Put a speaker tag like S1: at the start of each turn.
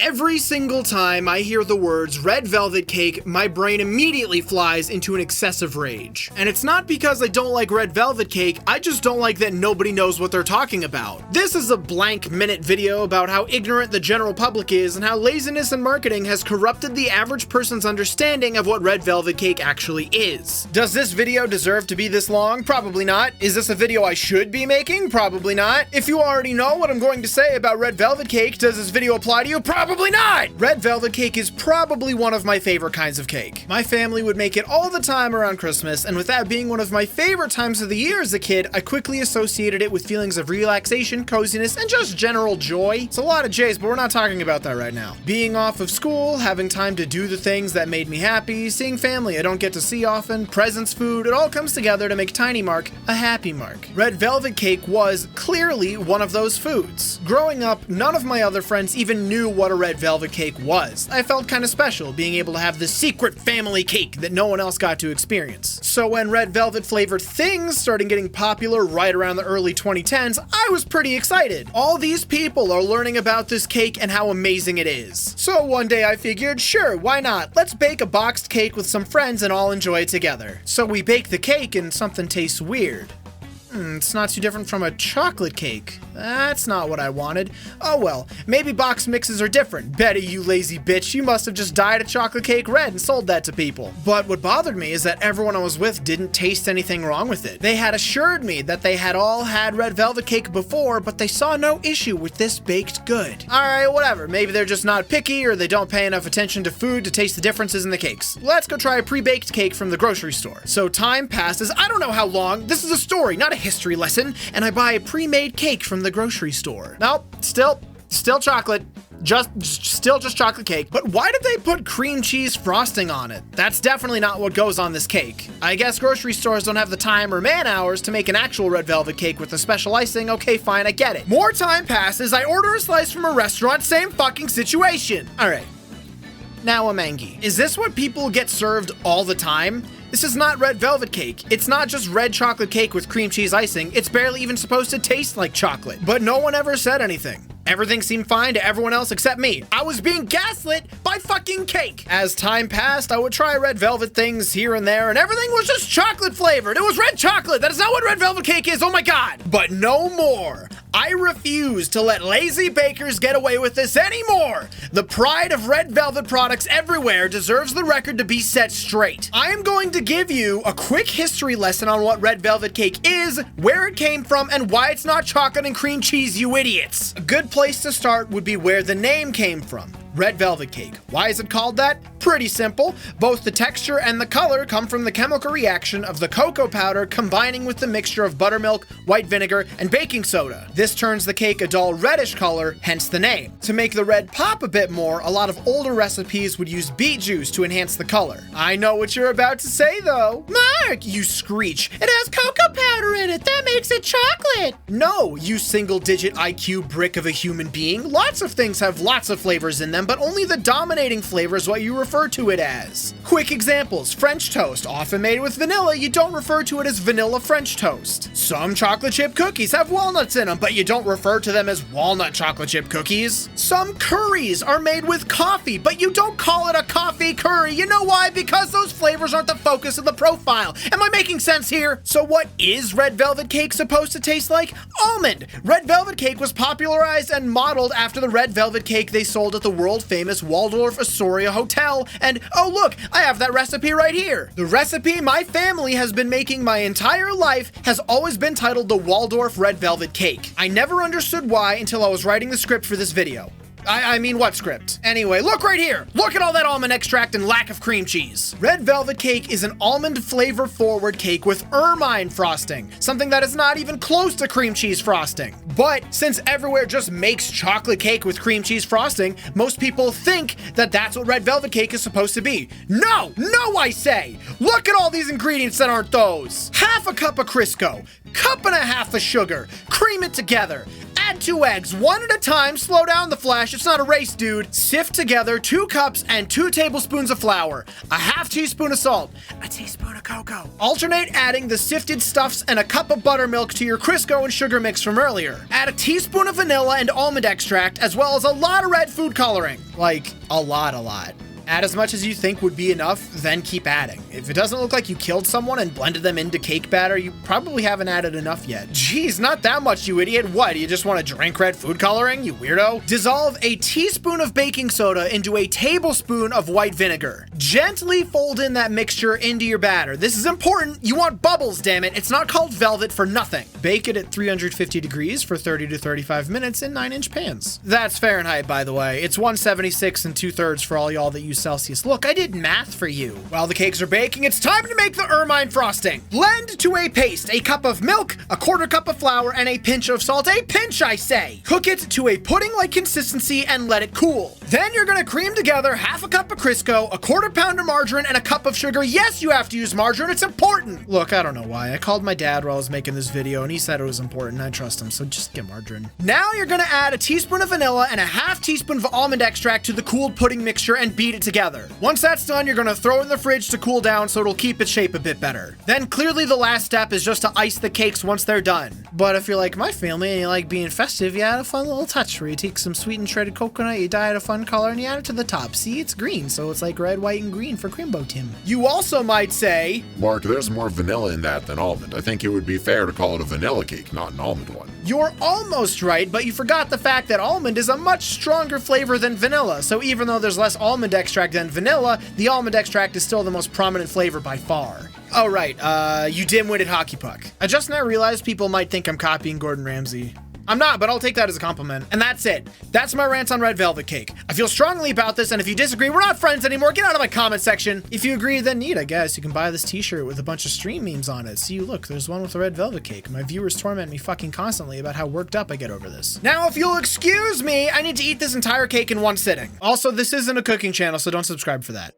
S1: Every single time I hear the words red velvet cake, my brain immediately flies into an excessive rage. And it's not because I don't like red velvet cake, I just don't like that nobody knows what they're talking about. This is a blank minute video about how ignorant the general public is and how laziness in marketing has corrupted the average person's understanding of what red velvet cake actually is. Does this video deserve to be this long? Probably not. Is this a video I should be making? Probably not. If you already know what I'm going to say about red velvet cake, does this video apply to you? Probably not! Red velvet cake is probably one of my favorite kinds of cake. My family would make it all the time around Christmas, and with that being one of my favorite times of the year as a kid, I quickly associated it with feelings of relaxation, coziness, and just general joy. It's a lot of J's, but we're not talking about that right now. Being off of school, having time to do the things that made me happy, seeing family I don't get to see often, presents, food, it all comes together to make Tiny Mark a happy mark. Red velvet cake was clearly one of those foods. Growing up, none of my other friends even knew what a red velvet cake was. I felt kind of special being able to have this secret family cake that no one else got to experience. So when red velvet flavored things started getting popular right around the early 2010s, I was pretty excited. All these people are learning about this cake and how amazing it is. So one day I figured, sure, why not? Let's bake a boxed cake with some friends and all enjoy it together. So we bake the cake and something tastes weird. It's not too different from a chocolate cake. That's not what I wanted. Oh well, maybe box mixes are different. Betty, you lazy bitch, you must have just dyed a chocolate cake red and sold that to people. But what bothered me is that everyone I was with didn't taste anything wrong with it. They had assured me that they had all had red velvet cake before, but they saw no issue with this baked good. Alright, whatever. Maybe they're just not picky or they don't pay enough attention to food to taste the differences in the cakes. Let's go try a pre-baked cake from the grocery store. So time passes, I don't know how long. This is a story, not a history lesson, and I buy a pre-made cake from the grocery store. Nope, still chocolate. Still just chocolate cake. But why did they put cream cheese frosting on it? That's definitely not what goes on this cake. I guess grocery stores don't have the time or man hours to make an actual red velvet cake with a special icing. Okay, fine, I get it. More time passes, I order a slice from a restaurant, same fucking situation. All right, now a mangi. Is this what people get served all the time? This is not red velvet cake. It's not just red chocolate cake with cream cheese icing. It's barely even supposed to taste like chocolate. But no one ever said anything. Everything seemed fine to everyone else except me. I was being gaslit by fucking cake. As time passed, I would try red velvet things here and there, and everything was just chocolate flavored. It was red chocolate. That is not what red velvet cake is. Oh my God. But no more. I refuse to let lazy bakers get away with this anymore. The pride of red velvet products everywhere deserves the record to be set straight. I am going to give you a quick history lesson on what red velvet cake is, where it came from, and why it's not chocolate and cream cheese, you idiots. A good place to start would be where the name came from. Red velvet cake. Why is it called that? Pretty simple. Both the texture and the color come from the chemical reaction of the cocoa powder combining with the mixture of buttermilk, white vinegar, and baking soda. This turns the cake a dull reddish color, hence the name. To make the red pop a bit more, a lot of older recipes would use beet juice to enhance the color. I know what you're about to say though. Mark, you screech. It has cocoa powder in it. That makes it chocolate. No, you single-digit IQ brick of a human being. Lots of things have lots of flavors in them, but only the dominating flavor is what you refer to it as. Quick examples: French toast, often made with vanilla, you don't refer to it as vanilla French toast. Some chocolate chip cookies have walnuts in them, but you don't refer to them as walnut chocolate chip cookies. Some curries are made with coffee, but you don't call it a coffee curry. You know why? Because those flavors aren't the focus of the profile. Am I making sense here? So what is red velvet cake supposed to taste like? Almond. Red velvet cake was popularized and modeled after the red velvet cake they sold at the world famous Waldorf Astoria Hotel, and oh look, I have that recipe right here. The recipe my family has been making my entire life has always been titled the Waldorf Red Velvet Cake. I never understood why until I was writing the script for this video. I mean, what script? Anyway, look right here. Look at all that almond extract and lack of cream cheese. Red velvet cake is an almond flavor forward cake with ermine frosting, something that is not even close to cream cheese frosting. But since everywhere just makes chocolate cake with cream cheese frosting, most people think that that's what red velvet cake is supposed to be. No, I say. Look at all these ingredients that aren't those. Half a cup of Crisco, cup and a half of sugar, cream it together. Add 2 eggs, one at a time, slow down the flashes, It's not a race, dude. Sift together 2 cups and 2 tablespoons of flour, a half teaspoon of salt, a teaspoon of cocoa. Alternate adding the sifted stuffs and a cup of buttermilk to your Crisco and sugar mix from earlier. Add a teaspoon of vanilla and almond extract, as well as a lot of red food coloring. Like, a lot. Add as much as you think would be enough, then keep adding. If it doesn't look like you killed someone and blended them into cake batter, you probably haven't added enough yet. Jeez, not that much, you idiot. What, do you just want to drink red food coloring, you weirdo? Dissolve a teaspoon of baking soda into a tablespoon of white vinegar. Gently fold in that mixture into your batter. This is important. You want bubbles, damn it. It's not called velvet for nothing. Bake it at 350 degrees for 30 to 35 minutes in 9-inch pans. That's Fahrenheit, by the way. It's 176 2/3 for all y'all that use Celsius. Look, I did math for you. While the cakes are baking, it's time to make the ermine frosting. Blend to a paste a cup of milk, a 1/4 cup of flour, and a pinch of salt. A pinch, I say. Cook it to a pudding-like consistency and let it cool. Then you're gonna cream together half a cup of Crisco, a 1/4 pound of margarine, and a cup of sugar. Yes, you have to use margarine. It's important. Look, I don't know why. I called my dad while I was making this video, and he said it was important. I trust him, so just get margarine. Now you're gonna add a teaspoon of vanilla and a half teaspoon of almond extract to the cooled pudding mixture and beat it together. Once that's done, you're gonna throw it in the fridge to cool down so it'll keep its shape a bit better. Then clearly the last step is just to ice the cakes once they're done. But if you're like my family and you like being festive, you add a fun little touch where you take some sweetened shredded coconut, you dye it a fun color, and you add it to the top. See, it's green, so it's like red, white, and green for Crimbo Tim. You also might say,
S2: Mark, there's more vanilla in that than almond. I think it would be fair to call it a vanilla cake, not an almond one.
S1: You're almost right, but you forgot the fact that almond is a much stronger flavor than vanilla. So even though there's less almond extract than vanilla, the almond extract is still the most prominent flavor by far. Oh, right, you dim-witted hockey puck. I just now realized people might think I'm copying Gordon Ramsay. I'm not, but I'll take that as a compliment. And that's it. That's my rant on red velvet cake. I feel strongly about this, and if you disagree, we're not friends anymore. Get out of my comment section. If you agree, then neat, I guess. You can buy this t-shirt with a bunch of stream memes on it. See, look, there's one with a red velvet cake. My viewers torment me fucking constantly about how worked up I get over this. Now, if you'll excuse me, I need to eat this entire cake in one sitting. Also, this isn't a cooking channel, so don't subscribe for that.